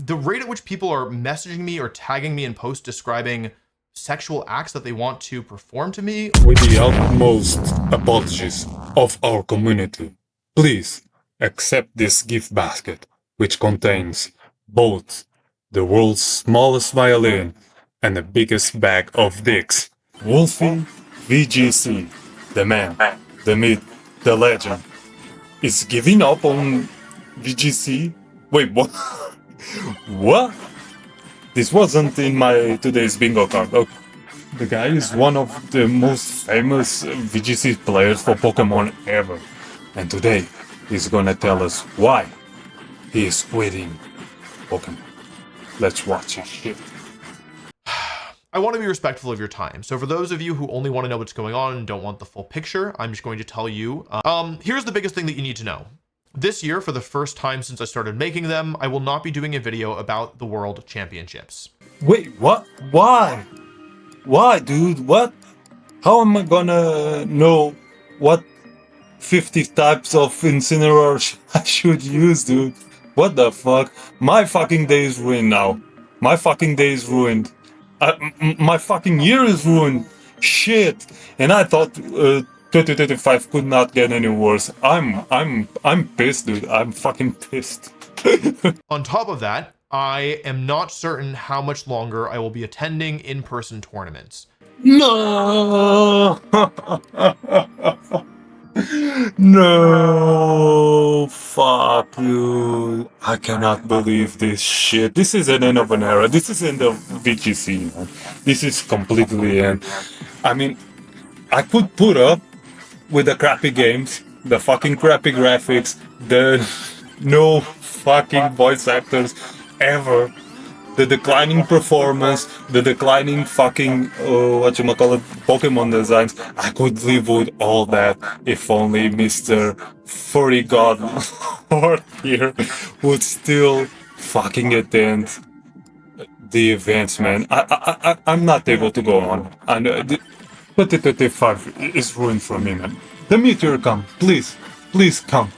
the rate at which people are messaging me or tagging me in posts describing sexual acts that they want to perform to me. With the utmost apologies of our community, please accept this gift basket, which contains both the world's smallest violin and the biggest bag of dicks. WolfeyVGC, the man, the myth, the legend, is giving up on VGC. Wait, what? What? This wasn't in my today's bingo card. Okay. The guy is one of the most famous VGC players for Pokemon ever. And today, he's gonna tell us why he is quitting Pokemon. Let's watch his shit. I want to be respectful of your time. So for those of you who only want to know what's going on and don't want the full picture, I'm just going to tell you, here's the biggest thing that you need to know. This year, for the first time since I started making them, I will not be doing a video about the World Championships. Wait, what? Why? Why, dude? What? How am I gonna know what 50 types of Incineroar I should use, dude? What the fuck? My fucking day is ruined now. My fucking day is ruined. My fucking year is ruined. Shit. And I thought 2025 could not get any worse. I'm pissed, dude. I'm fucking pissed. On top of that, I am not certain how much longer I will be attending in-person tournaments. No. No, fuck you. I cannot believe this shit. This is an end of an era. This is in the VGC, man. This is completely end. I mean, I could put up with the crappy games, the fucking crappy graphics, the no fucking voice actors ever, the declining performance, the declining fucking Pokemon designs. I could live with all that if only Mr. Furry God Lord here would still fucking attend the events, man. I'm not able to go on. And 2025 is ruined for me, man. The meteor come, please come.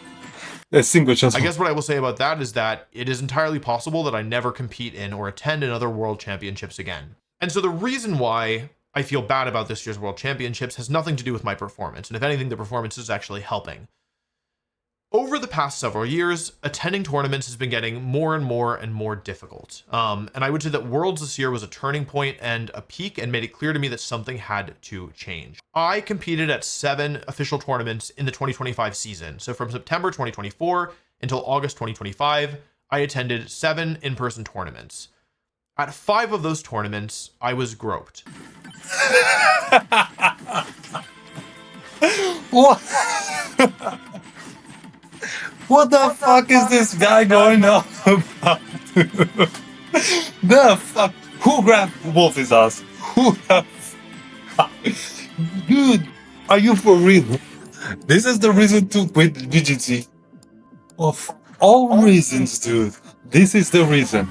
A single chance. I guess what I will say about that is that it is entirely possible that I never compete in or attend another World Championships again. And so the reason why I feel bad about this year's World Championships has nothing to do with my performance. And if anything, the performance is actually helping. Over the past several years, attending tournaments has been getting more and more difficult. And I would say that Worlds this year was a turning point and a peak and made it clear to me that something had to change. I competed at 7 official tournaments in the 2025 season. So from September 2024 until August 2025, I attended 7 in-person tournaments. At 5 of those tournaments, I was groped. What? What the fuck is this guy going on about? The fuck? Who grabbed Wolfie's ass? Who the fuck? Dude, are you for real? This is the reason to quit VGC. Of all reasons, dude. This is the reason.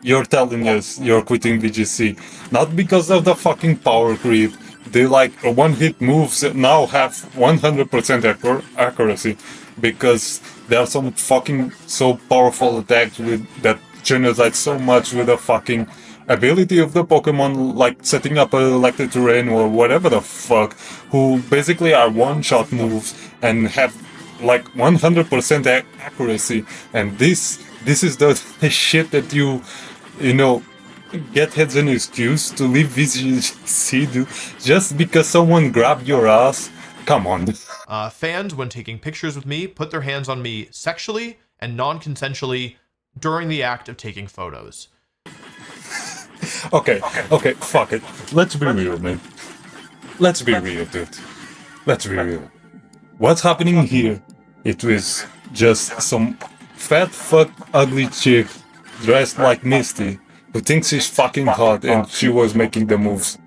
You're telling us you're quitting VGC. Not because of the fucking power creep. They like one-hit moves that now have 100% accuracy. Because there are some fucking so powerful attacks with that genocide so much with the fucking ability of the Pokemon, like setting up a electric terrain or whatever the fuck, who basically are one-shot moves and have like 100% accuracy. And this is the shit that you know, get as an excuse to leave VGC, dude, just because someone grabbed your ass. Come on. Fans, when taking pictures with me, put their hands on me sexually and non-consensually during the act of taking photos. Okay, fuck it. Let's be real, man. Let's be real, dude. Let's be real. What's happening here? It was just some fat fuck ugly chick dressed like Misty who thinks she's fucking hot and she was making the moves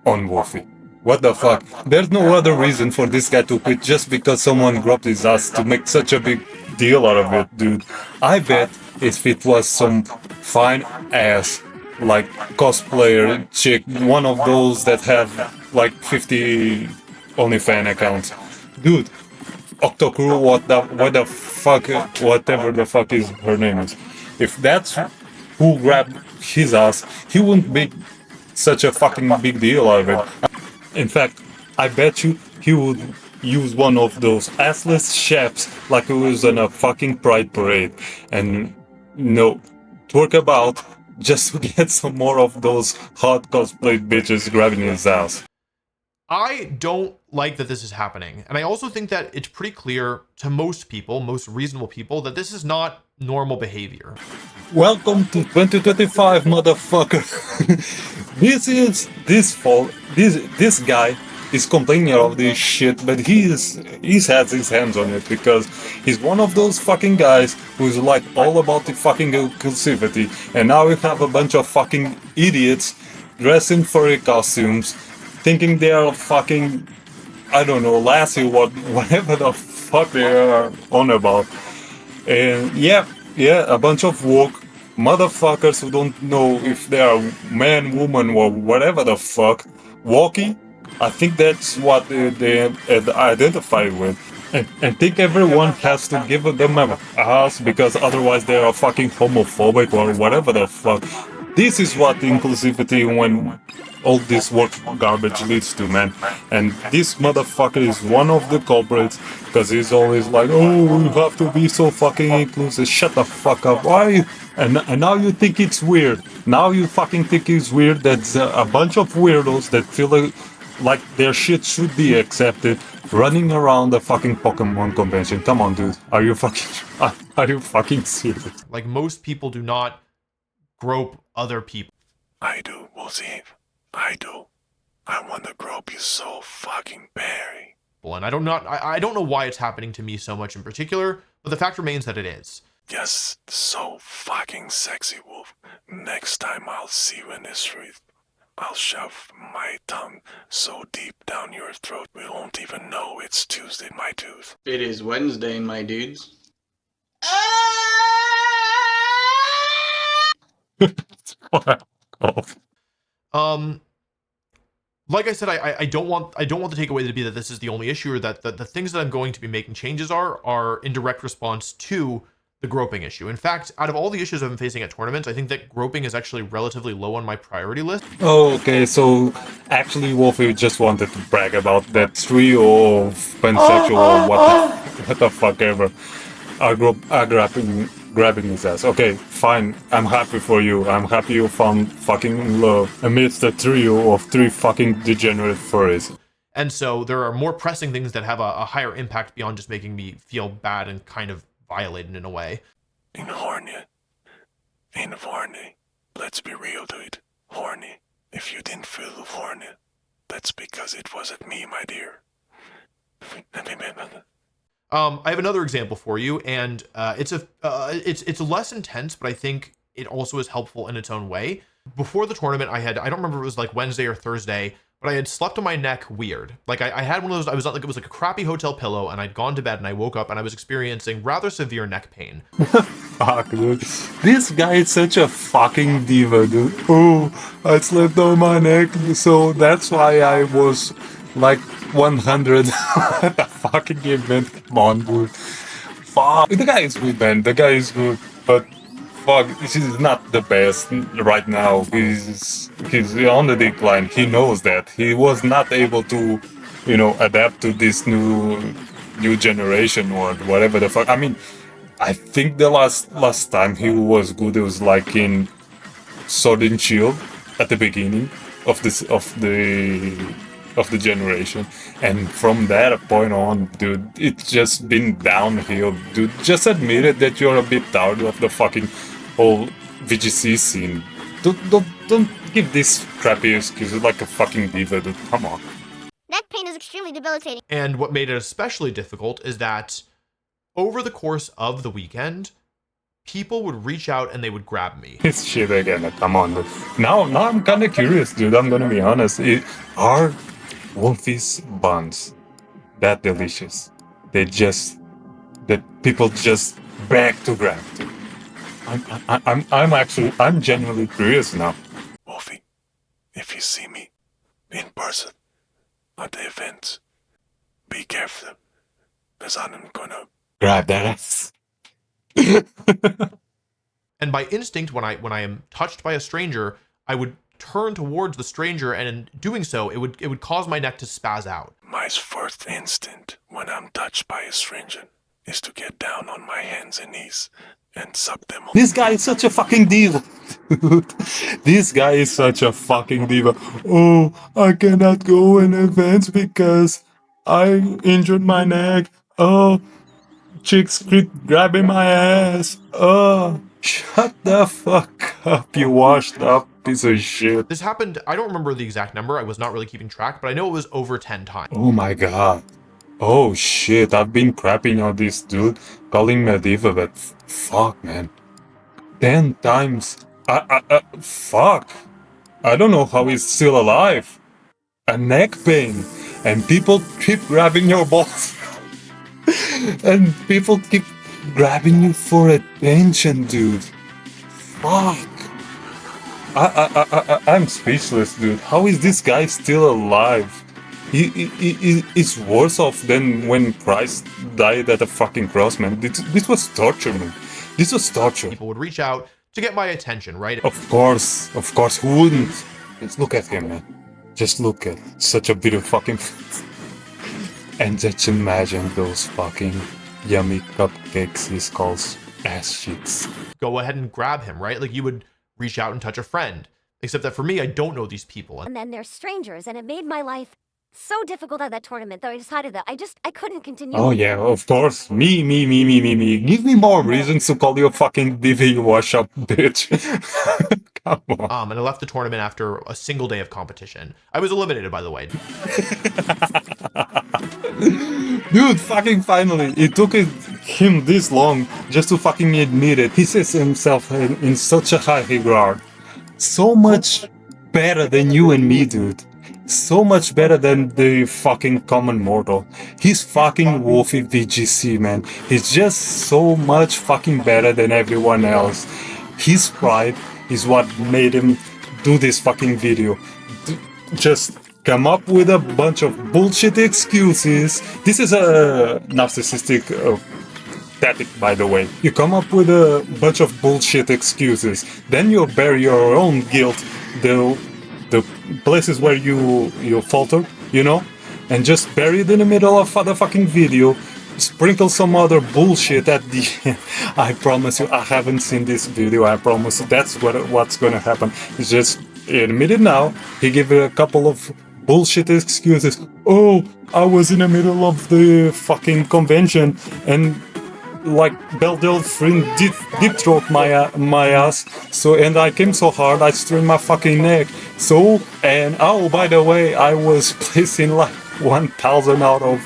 on Wolfie. What the fuck? There's no other reason for this guy to quit just because someone grabbed his ass to make such a big deal out of it, dude. I bet if it was some fine ass, like, cosplayer chick, one of those that have, like, 50 OnlyFans accounts. Dude, Octocrew, what the fuck, whatever the fuck is her name is. If that's who grabbed his ass, he wouldn't make such a fucking big deal out of it. In fact, I bet you he would use one of those assless chaps like he was on a fucking pride parade and, twerk about just to get some more of those hot cosplay bitches grabbing his ass. I don't like that this is happening. And I also think that it's pretty clear to most people, most reasonable people, that this is not normal behavior. Welcome to 2025, motherfucker. This guy is complaining of this shit, but he's has his hands on it because he's one of those fucking guys who's like all about the fucking inclusivity, and now we have a bunch of fucking idiots dressed in furry costumes, thinking they are fucking, I don't know, Lassie, whatever the fuck they are on about. And yeah, a bunch of woke motherfuckers who don't know if they are man, woman, or whatever the fuck. Walkie, I think that's what they identify with. And think everyone has to give them a ass because otherwise they are fucking homophobic or whatever the fuck. This is what inclusivity when all this work garbage leads to, man. And this motherfucker is one of the culprits because he's always like, oh, you have to be so fucking inclusive. Shut the fuck up. Why? And now you think it's weird. Now you fucking think it's weird that a bunch of weirdos that feel like their shit should be accepted running around the fucking Pokemon convention. Come on, dude. Are you fucking serious? Like, most people do not grope other people. I do, Wolfie. I do. I want to grope you so fucking berry. And I don't know why it's happening to me so much in particular, but the fact remains that it is. Yes, so fucking sexy, Wolf. Next time I'll see you in the street, I'll shove my tongue so deep down your throat we won't even know it's Tuesday, my tooth. It is Wednesday, my dudes. Like I said, I don't want the takeaway to be that this is the only issue, or that the things that I'm going to be making changes are in direct response to the groping issue. In fact, out of all the issues I've been facing at tournaments, I think that groping is actually relatively low on my priority list. Oh, okay, so actually Wolfie just wanted to brag about that trio of pansexual what the fuck ever are grabbing his ass. Okay, fine, I'm happy for you. I'm happy you found fucking love amidst a trio of three fucking degenerate furries. And so there are more pressing things that have a higher impact beyond just making me feel bad and kind of violated in a way. In horny. Let's be real, dude. Horny. If you didn't feel horny, that's because it wasn't me, my dear. I have another example for you, and it's less intense, but I think it also is helpful in its own way. Before the tournament, I don't remember if it was like Wednesday or Thursday, but I had slept on my neck weird. Like I had one of those, it was like a crappy hotel pillow, and I'd gone to bed and I woke up and I was experiencing rather severe neck pain. Fuck, dude. This guy is such a fucking diva, dude. Oh, I slept on my neck, so that's why I was like 100 at the fucking event. Come on, dude. Fuck. The guy is good, man. The guy is good, but fuck, this is not the best right now. He's on the decline. He knows that. He was not able to, adapt to this new generation or whatever the fuck. I mean, I think the last time he was good, it was like in Sword and Shield at the beginning of the generation, and from that point on, dude, it's just been downhill. Dude, just admit it that you're a bit tired of the fucking whole VGC scene. Don't give this crappy excuses like a fucking diva, dude. Come on. Neck pain is extremely debilitating. And what made it especially difficult is that over the course of the weekend, people would reach out and they would grab me. It's shit again. Come on, dude. Now I'm kind of curious, dude. I'm gonna be honest. Are Wolfie's buns that delicious? That people just beg to grab to. I'm genuinely curious now. Wolfie, if you see me in person at the event, be careful, because I'm gonna Grab that ass. And by instinct, when I am touched by a stranger, I would turn towards the stranger, and in doing so, it would cause my neck to spaz out. My first instinct when I'm touched by a stranger is to get down on my hands and knees and suck them. This guy is such a fucking diva. Dude, this guy is such a fucking diva. Oh, I cannot go in events because I injured my neck. Oh, chicks keep grabbing my ass. Oh, shut the fuck up, you washed up piece of shit. This happened, I don't remember the exact number, I was not really keeping track, but I know it was over 10 times. Oh my god. Oh shit, I've been crapping on this dude, calling me a diva, but fuck, man. 10 times. Fuck. I don't know how he's still alive. A neck pain. And people keep grabbing your balls. And people keep grabbing you for attention, dude. Fuck. I'm speechless, dude. How is this guy still alive? It's worse off than when Christ died at a fucking cross, man. This was torture, man. This was torture. People would reach out to get my attention, right? Of course, who wouldn't? Just look at him, man. Just look at such a beautiful fucking... And just imagine those fucking yummy cupcakes he calls ass cheeks. Go ahead and grab him, right? Like, you would reach out and touch a friend. Except that for me, I don't know these people. And then they're strangers, and it made my life so difficult at that tournament that I decided that I couldn't continue. Oh yeah, of course. Me. Give me more reasons to call you a fucking diva, you wash up bitch. Come on. And I left the tournament after a single day of competition. I was eliminated, by the way. Dude, fucking finally. It took him this long just to fucking admit it. He sees himself in such a high regard. So much better than you and me, dude. So much better than the fucking common mortal. He's fucking WolfeyVGC, man. He's just so much fucking better than everyone else. His pride is what made him do this fucking video. Just come up with a bunch of bullshit excuses. This is a narcissistic tactic, by the way. You come up with a bunch of bullshit excuses, then you bury your own guilt, the places where you faltered, you know, and just bury it in the middle of the fucking video, sprinkle some other bullshit at the end. I promise you, I haven't seen this video. I promise you, that's what's gonna happen. It's just admit it now. He gave it a couple of bullshit excuses. Oh, I was in the middle of the fucking convention and like Belle Delphine deep throat my ass. So, and I came so hard I strained my fucking neck. So, and oh, by the way, I was placed in like 1,000 out of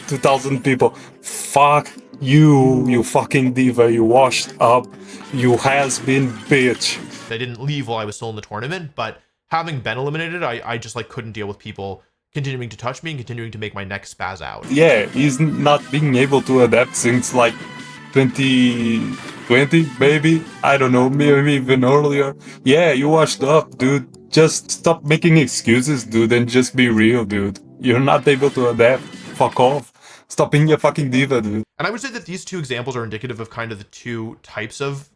2,000 people. Fuck you fucking diva, you washed up, you has-been bitch. I didn't leave while I was still in the tournament, but having been eliminated, I just like couldn't deal with people continuing to touch me and continuing to make my neck spaz out. Yeah, he's not being able to adapt since like 2020, maybe? I don't know, maybe even earlier. Yeah, you washed up, dude. Just stop making excuses, dude, and just be real, dude. You're not able to adapt. Fuck off. Stop being a fucking diva, dude. And I would say that these two examples are indicative of kind of the two types of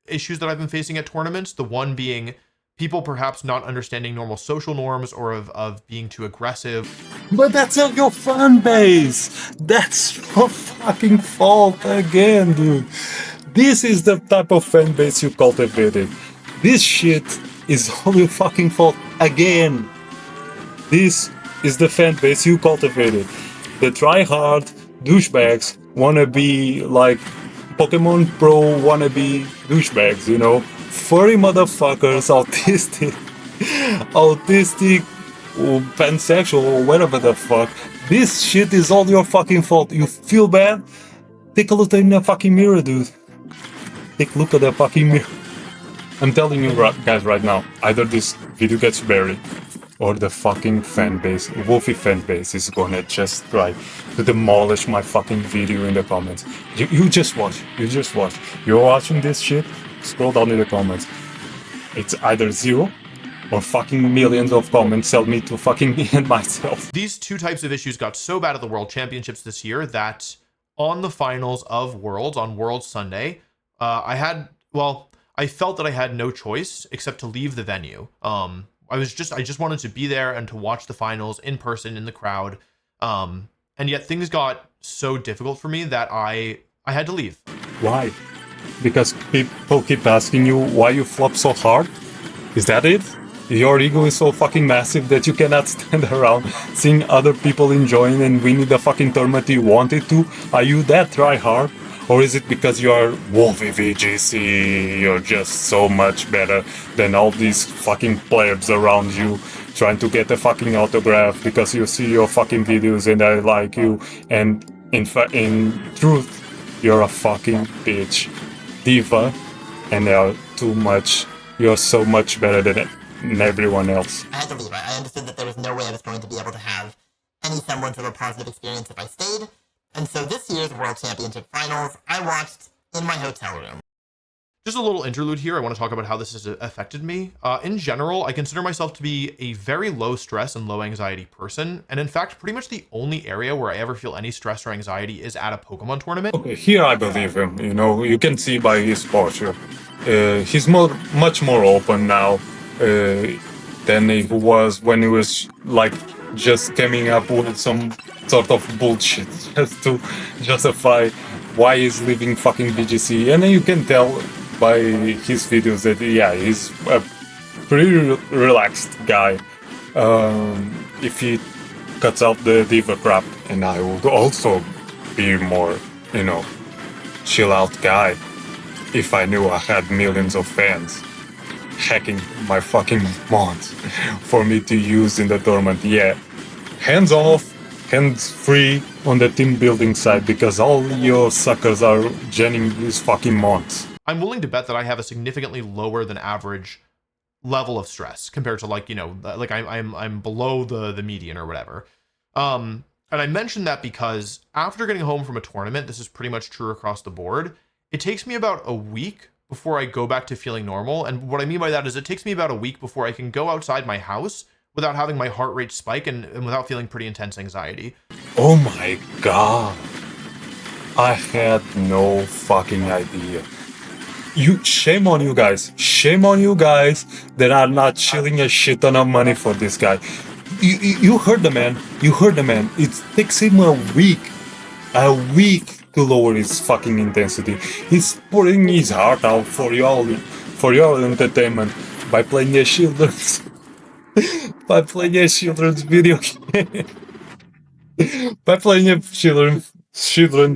issues that I've been facing at tournaments. The one being people perhaps not understanding normal social norms or of being too aggressive. But that's not your fan base. That's your fucking fault again, dude. This is the type of fan base you cultivated. This shit is all your fucking fault again. This is the fan base you cultivated. The try-hard douchebags wanna be like Pokemon Pro wannabe douchebags, you know? Furry motherfuckers, autistic, or pansexual, or whatever the fuck. This shit is all your fucking fault. You feel bad? Take a look in the fucking mirror, dude. Take a look at the fucking mirror. I'm telling you guys right now, either this video gets buried, or the fucking fanbase, Wolfey fanbase is gonna just try to demolish my fucking video in the comments. You just watch. You're watching this shit, scroll down in the comments. It's either 0 or fucking millions of comments tell me to fucking end myself. These two types of issues got so bad at the World Championships this year that on the finals of Worlds, on World Sunday, I I felt that I had no choice except to leave the venue. I just wanted to be there and to watch the finals in person in the crowd. And yet things got so difficult for me that I had to leave. Why? Because people keep asking you why you flop so hard? Is that it? Your ego is so fucking massive that you cannot stand around seeing other people enjoying and winning the fucking tournament you wanted to? Are you that tryhard? Or is it because you are WolfeyVGC? You're just so much better than all these fucking plebs around you trying to get a fucking autograph because you see your fucking videos and I like you. And in truth, you're a fucking bitch. Diva. And you're so much better than everyone else. I had to leave. I understood that there was no way I was going to be able to have any semblance of a positive experience if I stayed. And so this year's World Championship Finals, I watched in my hotel room. Just a little interlude here. I want to talk about how this has affected me. In general, I consider myself to be a very low stress and low anxiety person. And in fact, pretty much the only area where I ever feel any stress or anxiety is at a Pokemon tournament. Okay, here I believe him. You know, you can see by his posture. He's much more open now than he was when he was like just coming up with some sort of bullshit just to justify why he's leaving fucking BGC. And you can tell by his videos that, yeah, he's a pretty relaxed guy. If he cuts out the diva crap, and I would also be more, you know, chill out guy if I knew I had millions of fans hacking my fucking mods for me to use in the tournament. Yeah, hands off, hands free on the team building side, because all your suckers are genning these fucking mods. I'm willing to bet that I have a significantly lower than average level of stress compared to, like, you know, like I'm below the median or whatever. And I mentioned that because after getting home from a tournament, this is pretty much true across the board, it takes me about a week before I go back to feeling normal. And what I mean by that is it takes me about a week before I can go outside my house without having my heart rate spike and without feeling pretty intense anxiety. Oh my god. I had no fucking idea. Shame on you guys. Shame on you guys that are not shilling a shit ton of money for this guy. You heard the man. You heard the man. It takes him a week to lower his fucking intensity. He's pouring his heart out for your entertainment by playing a children's video game. By playing a children's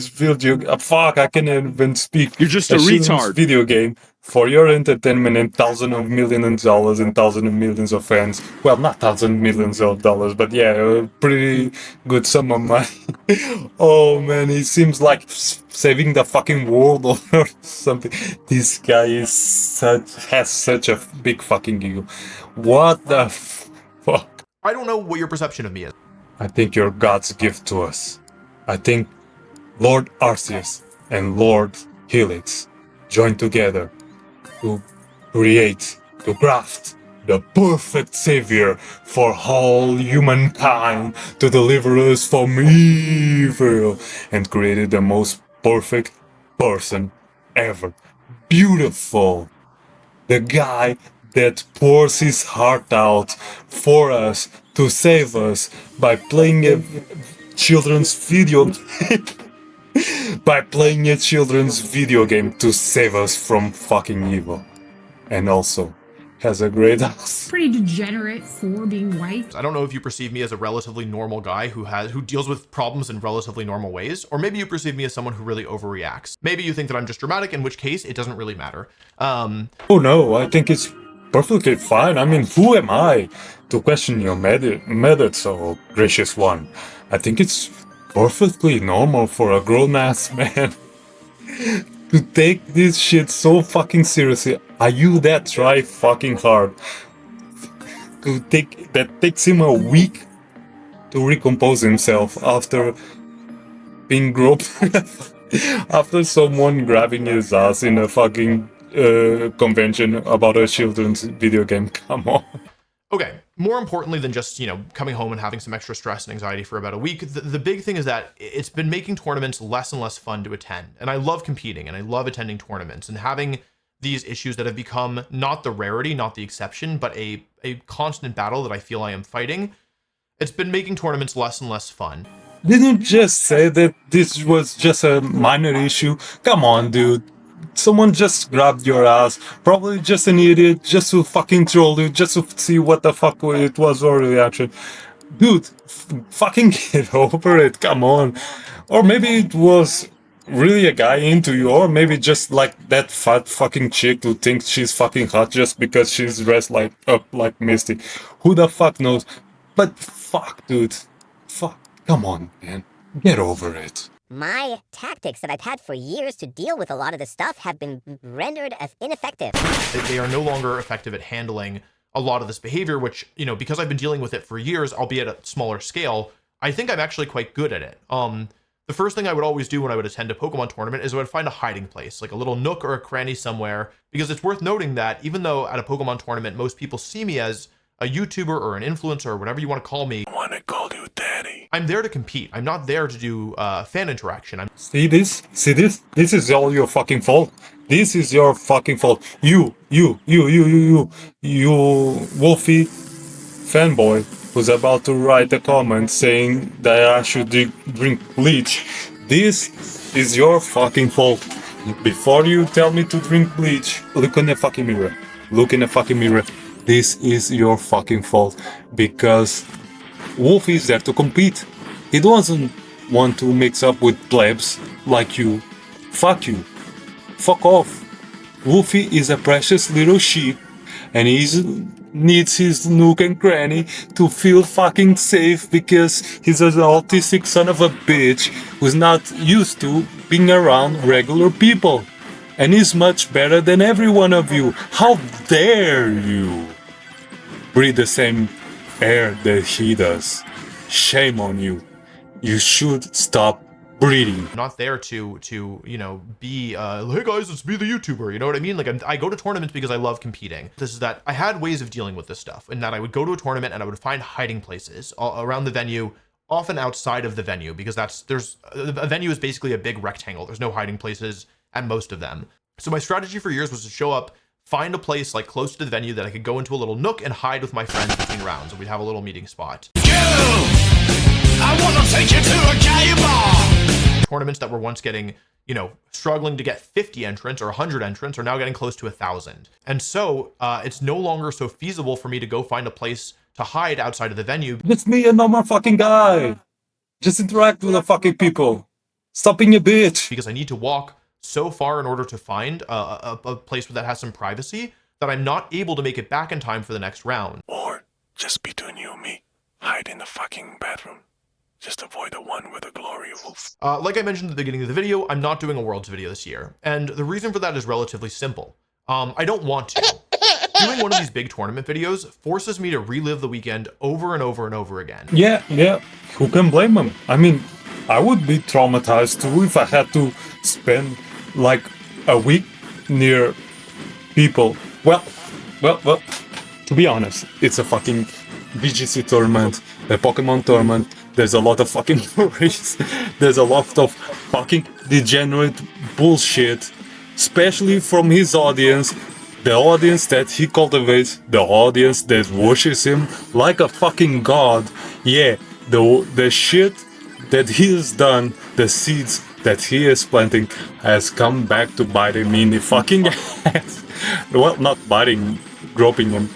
video. Fuck, I can't even speak. You're just a retard. Video game for your entertainment and thousands of millions of dollars and thousands of millions of fans. Well, not thousands of millions of dollars, but yeah, a pretty good sum of money. Oh man, he seems like saving the fucking world or something. This guy has such a big fucking ego. What the fuck? I don't know what your perception of me is. I think you're God's gift to us. I think Lord Arceus and Lord Helix joined together to craft the perfect savior for all humankind to deliver us from evil, and created the most perfect person ever. Beautiful. The guy that pours his heart out for us to save us by playing a children's video game. By playing a children's video game to save us from fucking evil. And also has a great house. Pretty degenerate for being white. I don't know if you perceive me as a relatively normal guy who deals with problems in relatively normal ways, or maybe you perceive me as someone who really overreacts. Maybe you think that I'm just dramatic, in which case it doesn't really matter. Oh no, I think it's perfectly fine. I mean, who am I to question your methods, oh gracious one? I think it's perfectly normal for a grown-ass man to take this shit so fucking seriously. Are you that try fucking hard? That takes him a week to recompose himself after being groped after someone grabbing his ass in a fucking convention about a children's video game. Come on. Okay, more importantly than just, you know, coming home and having some extra stress and anxiety for about a week, the big thing is that it's been making tournaments less and less fun to attend. And I love competing and I love attending tournaments, and having these issues that have become not the rarity, not the exception, but a constant battle that I feel I am fighting. It's been making tournaments less and less fun. Didn't just say that this was just a minor issue. Come on, dude. Someone just grabbed your ass. Probably just an idiot, just to fucking troll you, just to see what the fuck it was your reaction. Dude, fucking get over it, come on. Or maybe it was really a guy into you, or maybe just like that fat fucking chick who thinks she's fucking hot just because she's dressed like up like Misty. Who the fuck knows? But fuck, dude. Fuck. Come on, man. Get over it. My tactics that I've had for years to deal with a lot of this stuff have been rendered as ineffective. They are no longer effective at handling a lot of this behavior, which, you know, because I've been dealing with it for years, albeit at a smaller scale, I think I'm actually quite good at it. The first thing I would always do when I would attend a Pokemon tournament is I would find a hiding place, like a little nook or a cranny somewhere, because it's worth noting that even though at a Pokemon tournament, most people see me as a YouTuber or an influencer or whatever you want to call me, I wanna call you daddy. I'm there to compete. I'm not there to do fan interaction. See this? See this? This is all your fucking fault. This is your fucking fault. You Wolfey fanboy who's about to write a comment saying that I should drink bleach. This is your fucking fault. Before you tell me to drink bleach, look in the fucking mirror. Look in the fucking mirror. This is your fucking fault, because Wolfey is there to compete. He doesn't want to mix up with plebs like you. Fuck you. Fuck off. Wolfey is a precious little sheep, and he needs his nook and cranny to feel fucking safe, because he's an autistic son of a bitch who's not used to being around regular people. And he's much better than every one of you. How dare you breathe the same air that he does? Shame on you. You should stop breathing. I'm not there to you know, be hey guys, let's be the YouTuber, you know what I mean? Like I go to tournaments because I love competing. This is that I had ways of dealing with this stuff, and that I would go to a tournament and I would find hiding places around the venue, often outside of the venue, because a venue is basically a big rectangle. There's no hiding places at most of them. So my strategy for years was to show up, find a place like close to the venue that I could go into a little nook and hide with my friends between rounds, and we'd have a little meeting spot. I wanna take you to a gay bar. Tournaments that were once getting, you know, struggling to get 50 entrants or 100 entrants are now getting close to 1,000. And so it's no longer so feasible for me to go find a place to hide outside of the venue. It's me and not my fucking guy. Just interact with the fucking people. Stop being a bitch. Because I need to walk so far in order to find a place that has some privacy that I'm not able to make it back in time for the next round. Or just between you and me, hide in the fucking bathroom. Just avoid the one with the glory wolf. Like I mentioned at the beginning of the video, I'm not doing a Worlds video this year. And the reason for that is relatively simple. I don't want to. Doing one of these big tournament videos forces me to relive the weekend over and over and over again. Yeah. Who can blame him? I mean, I would be traumatized too if I had to spend like a week near people. Well, to be honest, it's a fucking VGC tournament, a Pokemon tournament. There's a lot of fucking worries. There's a lot of fucking degenerate bullshit, especially from his audience, the audience that he cultivates, the audience that worships him like a fucking god. Yeah, the shit that he has done, the seeds that he is planting, has come back to bite him in the fucking ass. Well, not biting, groping him.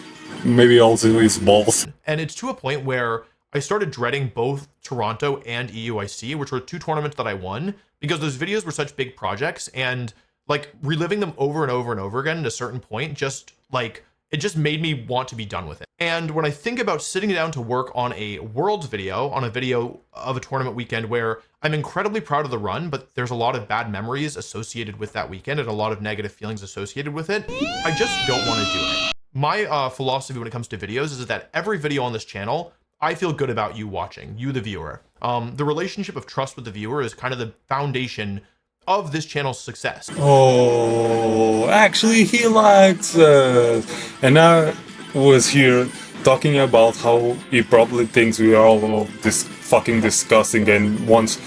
Maybe also his balls. And it's to a point where I started dreading both Toronto and EUIC, which were two tournaments that I won, because those videos were such big projects, and like reliving them over and over and over again at a certain point, just like, it just made me want to be done with it. And when I think about sitting down to work on a Worlds video, on a video of a tournament weekend where I'm incredibly proud of the run, but there's a lot of bad memories associated with that weekend and a lot of negative feelings associated with it, I just don't want to do it. My philosophy when it comes to videos is that every video on this channel, I feel good about you watching, you the viewer. The relationship of trust with the viewer is kind of the foundation of this channel's success. Oh, actually he likes us. And I was here talking about how he probably thinks we are all this fucking disgusting and wants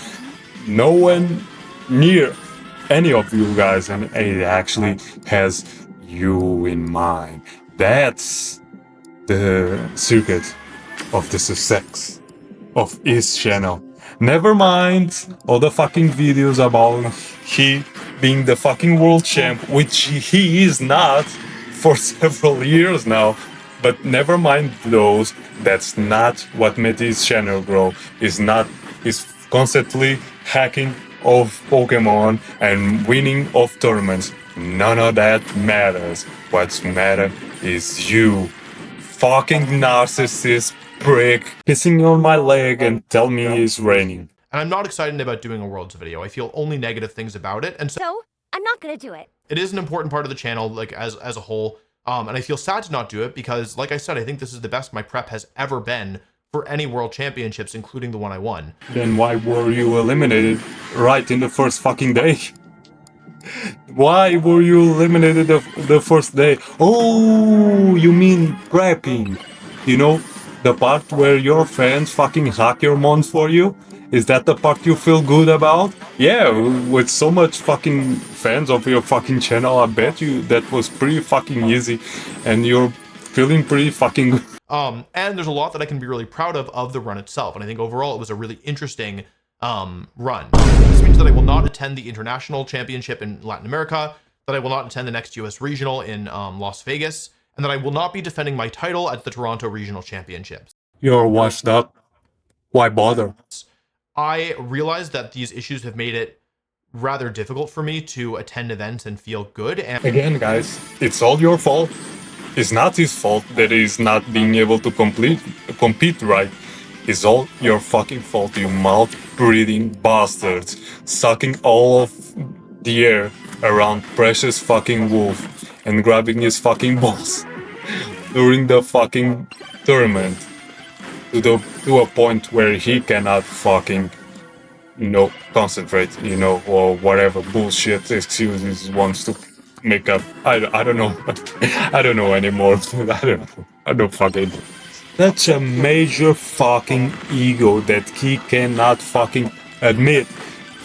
no one near any of you guys, and he actually has you in mind. That's the secret of the success of his channel. Never mind all the fucking videos about he being the fucking world champ, which he is not for several years now. But never mind those. That's not what made his channel grow. He's constantly hacking of Pokemon and winning of tournaments. None of that matters. What's matter is you, fucking narcissist prick, pissing on my leg and tell me it's raining. And I'm not excited about doing a Worlds video. I feel only negative things about it. And So, I'm not gonna do it. it is an important part of the channel, like as a whole. And I feel sad to not do it because, like I said, I think this is the best my prep has ever been for any World Championships, including the one I won. Then why were you eliminated right in the first fucking day? Why were you eliminated the first day? Oh, you mean prepping? You know, the part where your fans fucking hack your mons for you? Is that the part you feel good about? Yeah, with so much fucking fans of your fucking channel, I bet you that was pretty fucking easy and you're feeling pretty fucking good. And there's a lot that I can be really proud of the run itself. And I think overall it was a really interesting run. This means that I will not attend the International Championship in Latin America, that I will not attend the next US Regional in Las Vegas, and that I will not be defending my title at the Toronto Regional Championships. You're washed up. Why bother? I realized that these issues have made it rather difficult for me to attend events and feel good. And again, guys, it's all your fault. It's not his fault that he's not being able to compete right. It's all your fucking fault, you mouth-breathing bastards, sucking all of the air around precious fucking Wolf and grabbing his fucking balls during the fucking tournament to a point where he cannot fucking, you know, concentrate, you know, or whatever bullshit excuses he wants to make up. I don't know. I don't know anymore. I don't fucking know. Such a major fucking ego that he cannot fucking admit.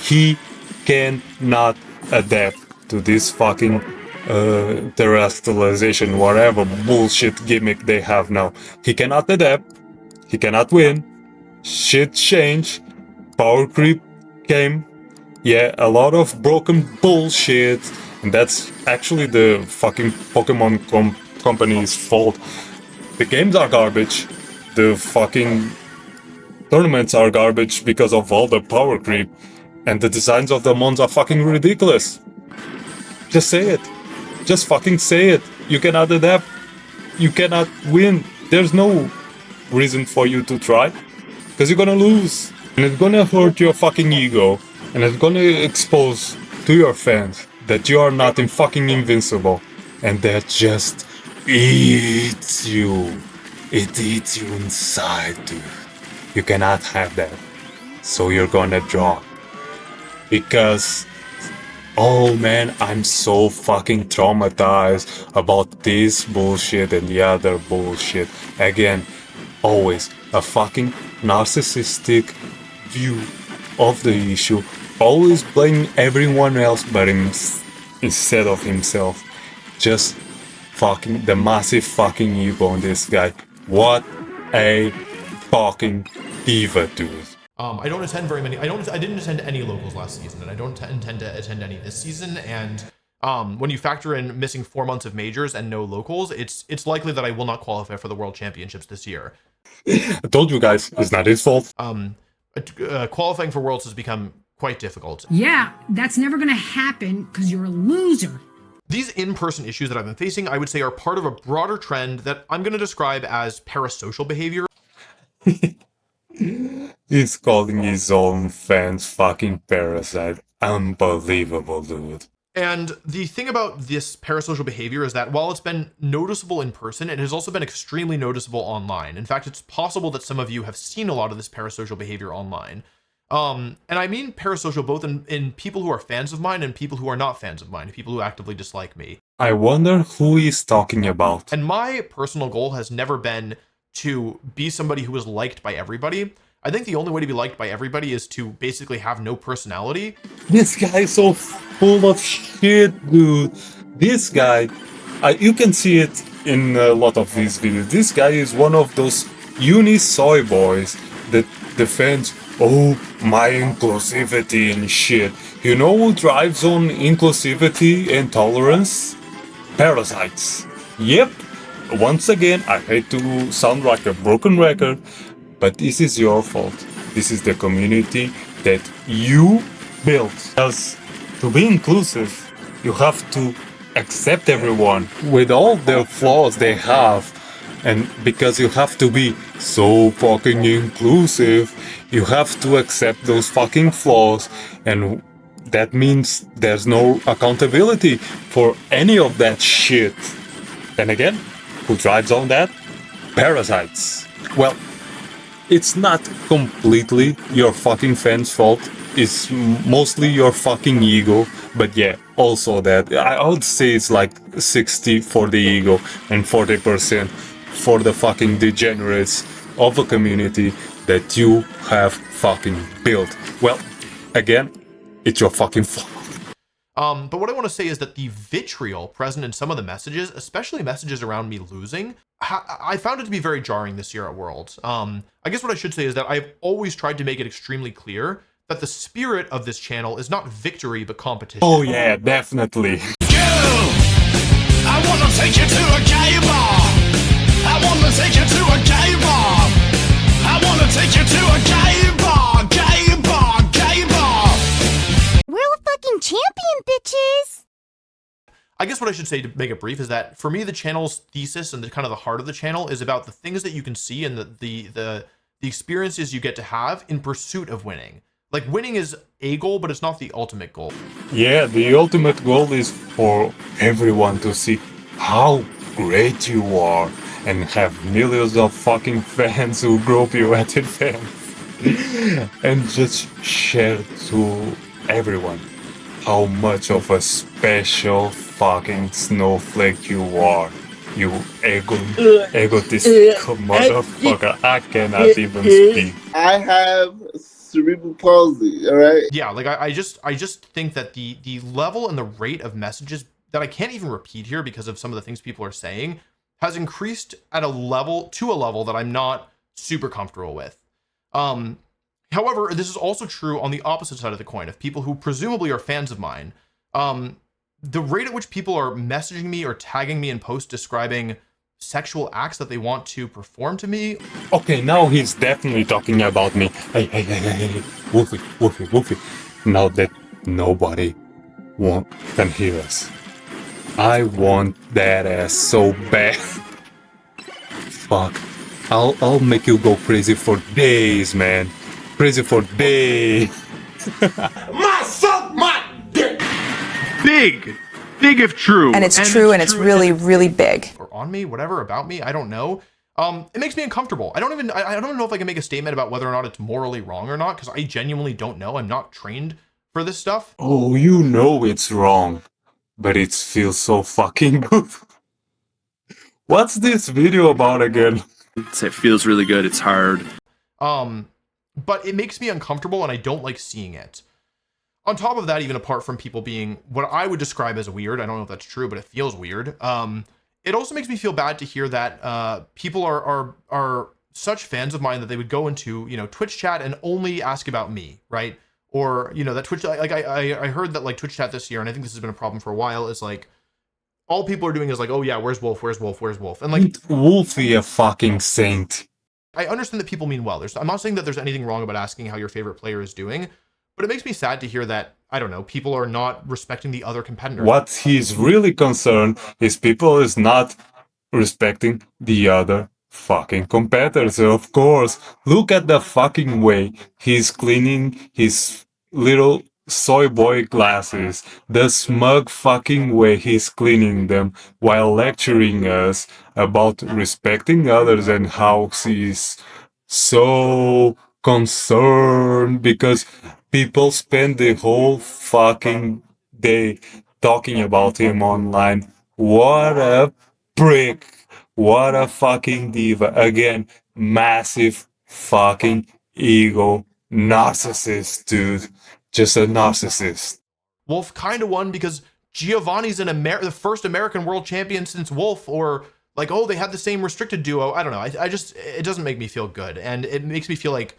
He cannot adapt to this fucking terrestrialization, whatever bullshit gimmick they have now. He cannot adapt. He cannot win. Shit changed. Power creep came. Yeah, a lot of broken bullshit. And that's actually the fucking Pokemon company's fault. The games are garbage. The fucking tournaments are garbage because of all the power creep. And the designs of the mons are fucking ridiculous. Just say it. Just fucking say it. You cannot adapt. You cannot win. There's no reason for you to try. Because you're gonna lose. And it's gonna hurt your fucking ego. And it's gonna expose to your fans that you are not fucking invincible. And that just eats you. It eats you inside, dude. You cannot have that. So you're gonna drop. Because, oh man, I'm so fucking traumatized about this bullshit and the other bullshit. Again, always a fucking narcissistic view of the issue. Always blaming everyone else but instead of himself. Just fucking the massive fucking ego on this guy. What a fucking diva, dude. I don't attend very many. I didn't attend any locals last season, and I don't intend to attend any this season. And when you factor in missing 4 months of majors and no locals, it's likely that I will not qualify for the World Championships this year. I told you guys, it's not his fault. Qualifying for Worlds has become quite difficult. Yeah, that's never gonna happen because you're a loser. These in-person issues that I've been facing, I would say, are part of a broader trend that I'm going to describe as parasocial behavior. He's calling his own fans fucking parasite. Unbelievable, dude. And the thing about this parasocial behavior is that while it's been noticeable in person, it has also been extremely noticeable online. In fact, it's possible that some of you have seen a lot of this parasocial behavior online. And I mean parasocial both in people who are fans of mine and people who are not fans of mine, people who actively dislike me. I wonder who he's talking about. And my personal goal has never been to be somebody who is liked by everybody. I think the only way to be liked by everybody is to basically have no personality. This guy is so full of shit, dude. This guy You can see it in a lot of these videos. This guy is one of those uni soy boys that defends, oh, my inclusivity and shit. You know who thrives on inclusivity and tolerance? Parasites. Yep. Once again, I hate to sound like a broken record, but this is your fault. This is the community that you built. Because to be inclusive, you have to accept everyone with all the flaws they have. And because you have to be so fucking inclusive, you have to accept those fucking flaws. And that means there's no accountability for any of that shit. Then again, who thrives on that? Parasites. Well, it's not completely your fucking fans' fault. It's mostly your fucking ego. But yeah, also that. I would say it's like 60 for the ego and 40% for the fucking degenerates of a community that you have fucking built. Well, again, it's your fucking fault. But what I want to say is that the vitriol present in some of the messages, especially messages around me losing, I found it to be very jarring this year at Worlds. I guess what I should say is that I've always tried to make it extremely clear that the spirit of this channel is not victory, but competition. Oh yeah, definitely. Girl, I wanna take you to a gay bar. I wanna take you to a gay bar. I wanna take you to a gay bar, gay bar, gay bar. We're the fucking champion, bitches! I guess what I should say to make it brief is that for me, the channel's thesis and the kind of the heart of the channel is about the things that you can see and the experiences you get to have in pursuit of winning. Like, winning is a goal, but it's not the ultimate goal. Yeah, the ultimate goal is for everyone to see how great you are and have millions of fucking fans who grope you at advance and just share to everyone how much of a special fucking snowflake you are. You egotistical motherfucker. I cannot even speak. I have cerebral palsy, alright? Yeah, like I just think that the level and the rate of messages that I can't even repeat here because of some of the things people are saying has increased at a level that I'm not super comfortable with. However, this is also true on the opposite side of the coin of people who presumably are fans of mine. The rate at which people are messaging me or tagging me in posts describing sexual acts that they want to perform to me. Okay, now he's definitely talking about me. Hey, Wolfey. Now that nobody can hear us. I want that ass so bad. Fuck. I'll make you go crazy for days, man. Crazy for days. My dick. Big if true. And it's true, and it's really, really big. Or on me, whatever, about me, I don't know. It makes me uncomfortable. I don't even know if I can make a statement about whether or not it's morally wrong or not, because I genuinely don't know. I'm not trained for this stuff. Oh, you know it's wrong, but it feels so fucking good. What's this video about again? It feels really good. It's hard. But it makes me uncomfortable, and I don't like seeing it. On top of that, even apart from people being what I would describe as weird, I don't know if that's true, but it feels weird. It also makes me feel bad to hear that people are such fans of mine that they would go into, Twitch chat and only ask about me, right? Or, that Twitch, like I heard that like Twitch chat this year, and I think this has been a problem for a while, is like, all people are doing is like, oh yeah, where's Wolf? And like, Wolfey a fucking saint. I understand that people mean well. I'm not saying that there's anything wrong about asking how your favorite player is doing, but it makes me sad to hear that, I don't know, people are not respecting the other competitors. What he's really concerned is people is not respecting the other fucking competitors, of course. Look at the fucking way he's cleaning his little soy boy glasses. The smug fucking way he's cleaning them while lecturing us about respecting others and how he's so concerned because people spend the whole fucking day talking about him online. What a prick. What a fucking diva. Again, massive fucking ego. Narcissist, dude. Just a narcissist. Wolf kind of won because Giovanni's the first American world champion since Wolf, or like, oh, they had the same restricted duo. I don't know. I just, it doesn't make me feel good. And it makes me feel like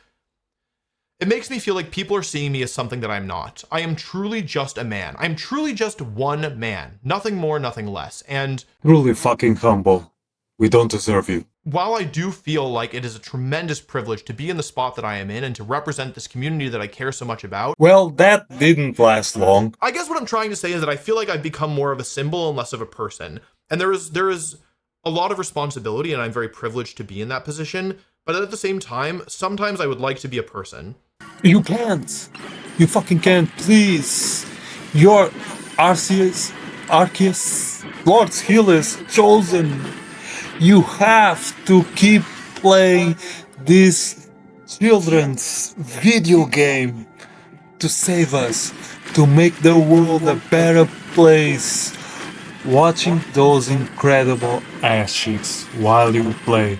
people are seeing me as something that I'm not. I am truly just a man. I'm truly just one man. Nothing more, nothing less. And Truly fucking humble. We don't deserve you. while I do feel like it is a tremendous privilege to be in the spot that I am in and to represent this community that I care so much about, Well, that didn't last long. I guess what I'm trying to say is that I feel like I've become more of a symbol and less of a person. And there is a lot of responsibility, and I'm very privileged to be in that position. But at the same time, sometimes I would like to be a person. You can't. You fucking can't, please. You're Arceus, Lord Healers, chosen. You have to keep playing this children's video game to save us, to make the world a better place. Watching those incredible ass cheeks while you play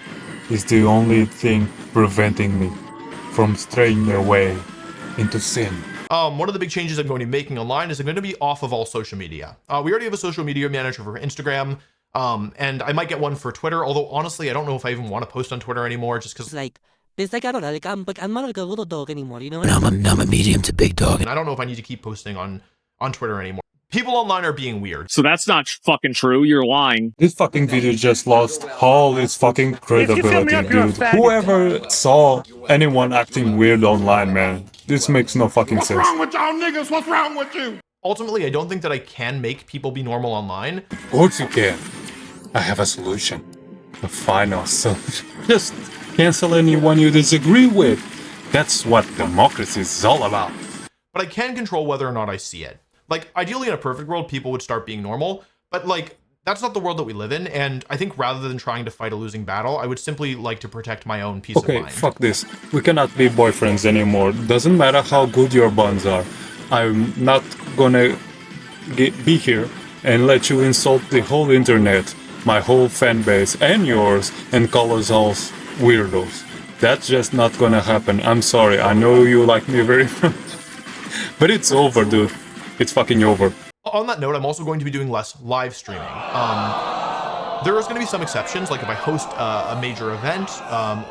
is the only thing preventing me from straying away into sin. One of the big changes I'm going to be making online is I'm going to be off of all social media. We already have a social media manager for Instagram, and I might get one for Twitter, although honestly, I don't know if I even want to post on Twitter anymore, just because I'm not like a little dog anymore, you know? I'm a medium to big dog, and I don't know if I need to keep posting on Twitter anymore. People online are being weird. So that's not fucking true. You're lying. This fucking video just lost all its fucking credibility, dude. Whoever saw anyone acting weird online, man, this makes no fucking sense. What's wrong with y'all niggas? What's wrong with you? Ultimately, I don't think that I can make people be normal online. Of course you can. I have a solution. A final solution. Just cancel anyone you disagree with. That's what democracy is all about. But I can control whether or not I see it. Like, ideally in a perfect world, people would start being normal, but like, that's not the world that we live in, and I think rather than trying to fight a losing battle, I would simply like to protect my own peace of mind. Okay, fuck this. We cannot be boyfriends anymore. Doesn't matter how good your buns are. I'm not gonna be here and let you insult the whole internet, my whole fan base, and yours, and call us all weirdos. That's just not gonna happen. I'm sorry, I know you like me very much. But it's over, dude. It's fucking over. On that note, I'm also going to be doing less live streaming. There is going to be some exceptions, like if I host a major event,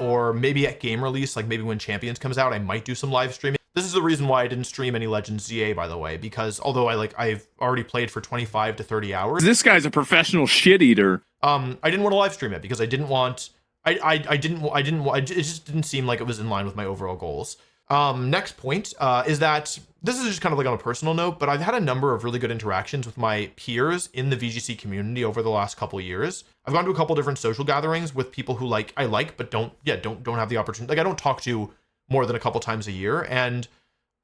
or maybe at game release, like maybe when Champions comes out, I might do some live streaming. This is the reason why I didn't stream any Legends ZA, by the way, because although I've already played for 25 to 30 hours. This guy's a professional shit eater. I didn't want to live stream it because I didn't want, it just didn't seem like it was in line with my overall goals. Next point is that this is just kind of like on a personal note, but I've had a number of really good interactions with my peers in the VGC community over the last couple of years. I've gone to a couple different social gatherings with people who I like, but don't have the opportunity. Like, I don't talk to more than a couple times a year, and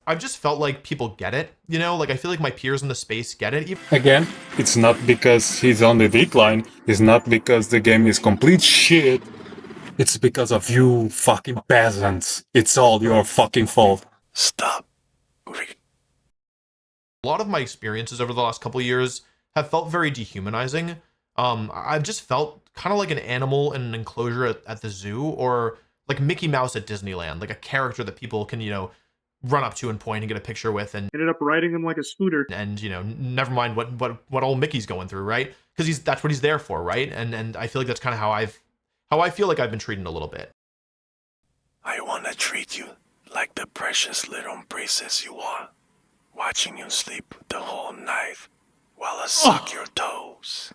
I've just felt like people get it, you know? Like, I feel like my peers in the space get it. Again, it's not because he's on the decline. It's not because the game is complete shit. It's because of you fucking peasants. It's all your fucking fault. Stop. A lot of my experiences over the last couple of years have felt very dehumanizing. I've just felt kind of like an animal in an enclosure at the zoo, or like Mickey Mouse at Disneyland, like a character that people can, you know, run up to and point and get a picture with, and ended up riding him like a scooter. And, you know, never mind what old Mickey's going through, right? Because that's what he's there for, right? And I feel like that's kind of how I feel like I've been treated a little bit. I want to treat you like the precious little princess you are, watching you sleep the whole night while I suck your toes.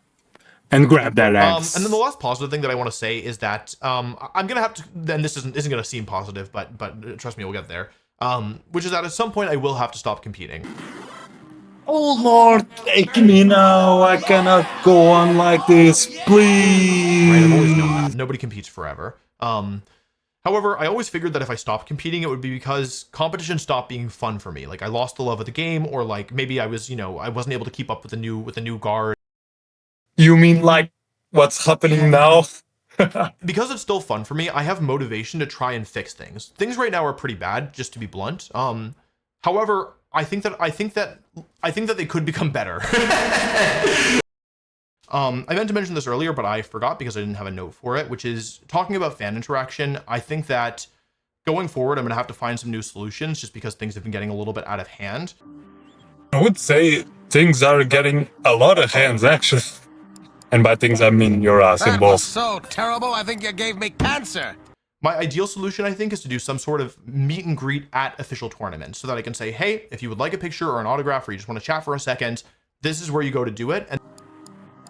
And grab that ass. And then the last positive thing that I want to say is that I'm gonna have to. Then this isn't gonna seem positive, but trust me, we'll get there. Which is that at some point I will have to stop competing. Oh Lord, take me now. I cannot go on like this, please. Right, I've always known that. Nobody competes forever. However, I always figured that if I stopped competing, it would be because competition stopped being fun for me. Like, I lost the love of the game, or like maybe I was, you know, I wasn't able to keep up with the new guard. You mean like what's happening now? Because it's still fun for me, I have motivation to try and fix things. Things right now are pretty bad, just to be blunt. However, I think that they could become better. I meant to mention this earlier, but I forgot because I didn't have a note for it, which is talking about fan interaction. I think that going forward, I'm going to have to find some new solutions just because things have been getting a little bit out of hand. I would say things are getting a lot of hands, actually. And by things, I mean your ass and balls. So terrible, I think you gave me cancer. My ideal solution, I think, is to do some sort of meet and greet at official tournaments so that I can say, hey, if you would like a picture or an autograph or you just want to chat for a second, this is where you go to do it. And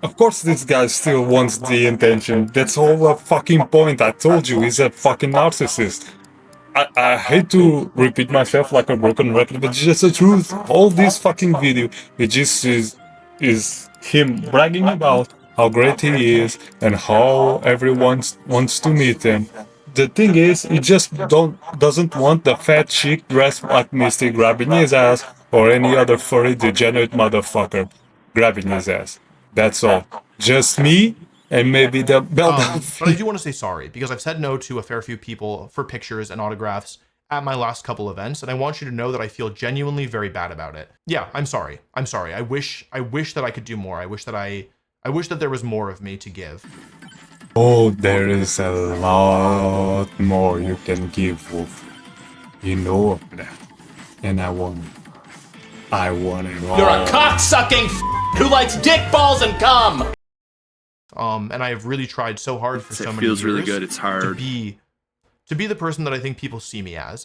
of course this guy still wants the attention. That's all the fucking point. I told you, he's a fucking narcissist. I hate to repeat myself like a broken record, but it's just the truth. All this fucking video, it just is him bragging about how great he is and how everyone wants to meet him. The thing is, he just doesn't want the fat chick dressed like Misty grabbing his ass or any other furry degenerate motherfucker grabbing his ass. That's all. Just me and maybe the belt. But I do want to say sorry because I've said no to a fair few people for pictures and autographs at my last couple events, and I want you to know that I feel genuinely very bad about it. Yeah, I'm sorry. I'm sorry. I wish that I could do more. I wish that there was more of me to give. Oh, there is a lot more you can give, Wolf. You know that. And I want it all. You're a cock-sucking who likes dick, balls, and cum! And I have really tried so hard for so many years. It feels really good. It's hard. To be the person that I think people see me as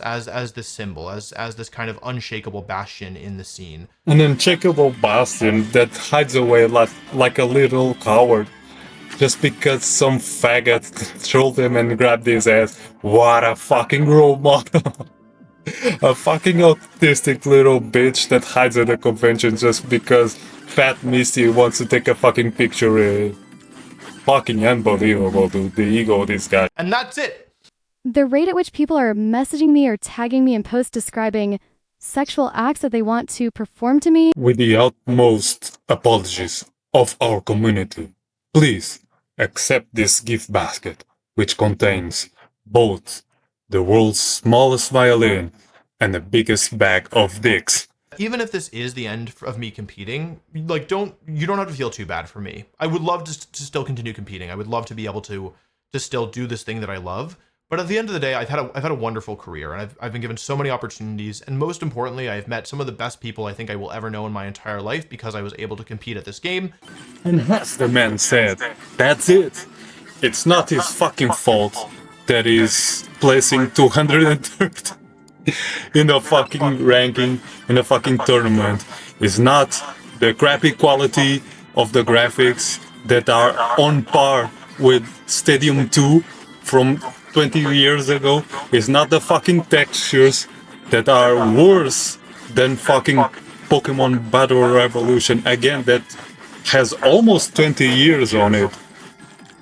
this symbol, as this kind of unshakable bastion in the scene. An unshakable bastion that hides away like a little coward. Just because some faggot trolled him and grabbed his ass. What a fucking role model. A fucking autistic little bitch that hides at a convention just because Fat Misty wants to take a fucking picture. Fucking unbelievable, dude. The ego of this guy. And that's it. The rate at which people are messaging me or tagging me in posts describing sexual acts that they want to perform to me. With the utmost apologies of our community, please accept this gift basket, which contains both the world's smallest violin and the biggest bag of dicks. Even if this is the end of me competing, like you don't have to feel too bad for me. I would love to still continue competing. I would love to be able to still do this thing that I love. But at the end of the day, I've had a wonderful career, and I've been given so many opportunities, and most importantly, I've met some of the best people I think I will ever know in my entire life because I was able to compete at this game. And as the man said, that's it. It's not his fucking fault that he's placing 203rd in the fucking ranking in the fucking tournament. It's not the crappy quality of the graphics that are on par with Stadium 2 from 20 years ago. It's not the fucking textures that are worse than fucking Pokemon Battle Revolution, again, that has almost 20 years on it.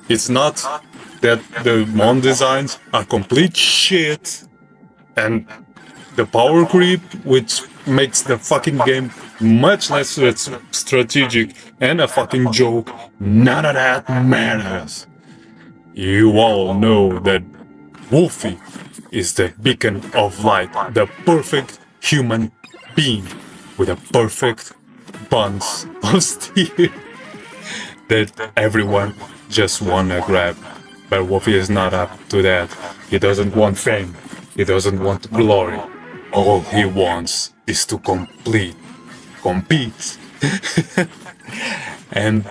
It's not that the mon designs are complete shit and the power creep, which makes the fucking game much less strategic and a fucking joke, none of that matters. You all know that Wolfey is the beacon of light, the perfect human being with a perfect buns of steel that everyone just wanna grab. But Wolfey is not up to that. He doesn't want fame. He doesn't want glory. All he wants is to compete. And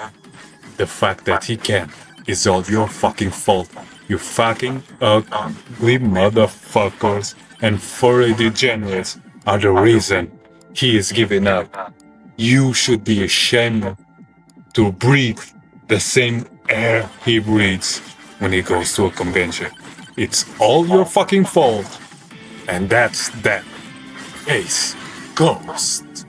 the fact that he can is all your fucking fault. You fucking ugly motherfuckers and furry degenerates are the reason he is giving up. You should be ashamed to breathe the same air he breathes when he goes to a convention. It's all your fucking fault. And that's that. Ace Ghost.